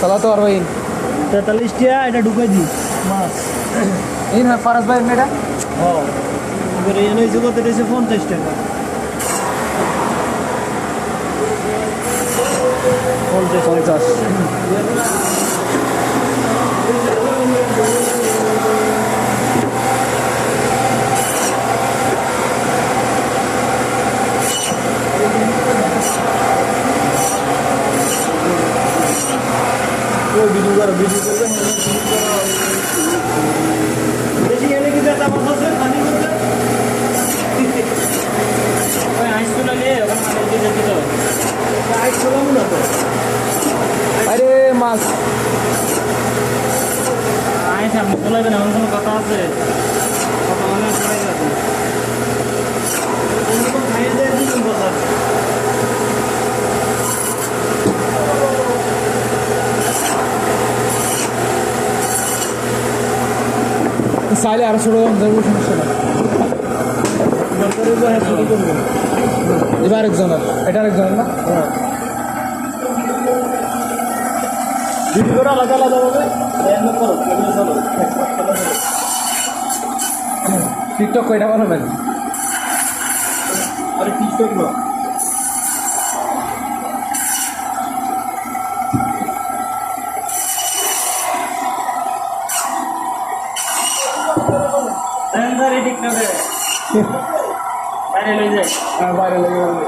সালাতো আরবাইন 43 টিয়া এটা ঢুকাই দি মাছ ইন ফারাজ ভাই মেডা হ্যাঁ এবারে এনে জগতে দিয়েছে 50 টাকা 50 ভিডিও করবে বেশি এনে কি দাদা মাছ আছে পানি করতে ওই আইসগুলো নিয়ে ওখানে মানে দিয়ে যেতে তো আইস চলাম না তো আরে মাছ আইস আপনি চলাবেন এমন কোনো কথা আছে কথা মানে চলে গেছে অন্য খাইয়ে দেয় দিন কথা চাইলে আরো ছোট যাবো সমস্যা না এবার আরেকজনের এটা আরেকজনের না ভিডিওটা আলাদা আলাদা হবে টিকটক কয়টা বানাবেন আরে টিকটক না টিকটকে বাইরে লই যায় বাইরে লেগে যাবে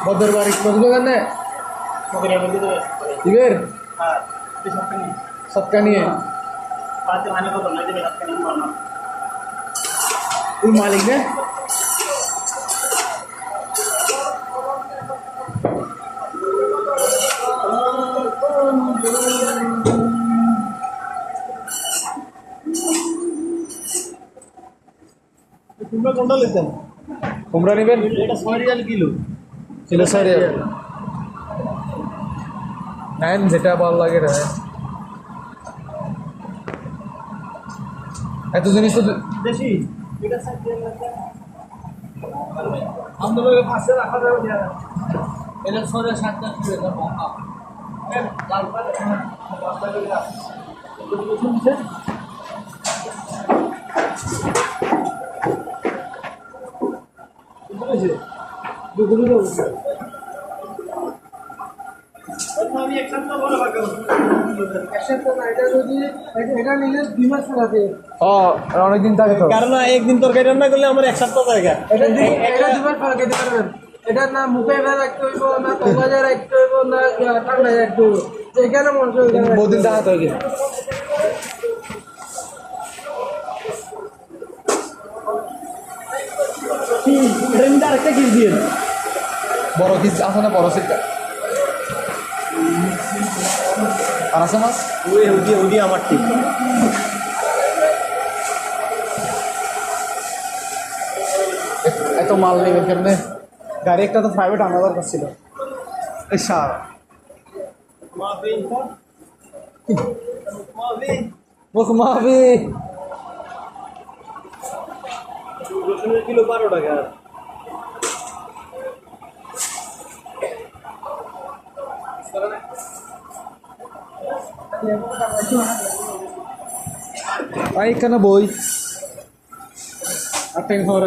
বদর বাড়ি বদল গানে ইবের সৎকা নিয়ে তুই মালিক নে তোমরা কোনটা লিখতেন তোমরা নেবেন এটা 6 রিয়াল কিলো ছিল স্যার নাইন যেটা ভালো লাগে রে এত জিনিস তো বেশি এটা 7 রিয়াল লাগে আমাদের পাশে রাখা যাবে না এটা 7.5 কিলো এটা মহা তারপরে পাঁচটা করে অনেকদিন থাকে তো কারণ একদিন তরকারি রান্না করলে আমার 1 সপ্তাহ জায়গা এটার না মুখে রাখতে হইব না কলাজে রাখতে হইব না ঠান্ডায় রাখতে হইব যেখানে মনে বহুদিন দেখাতে হয় আরেকটা কিস দিয়ে বড় কিস আছে না বড় সিটটা আর আছে মাছ ওই আমার ঠিক এত মাল নেবে কেমনে গাড়ি একটা তো প্রাইভেট আনা দরকার ছিল এই সার মাহবি কিলো 12 টাকা এখানে বই আর টেন খবর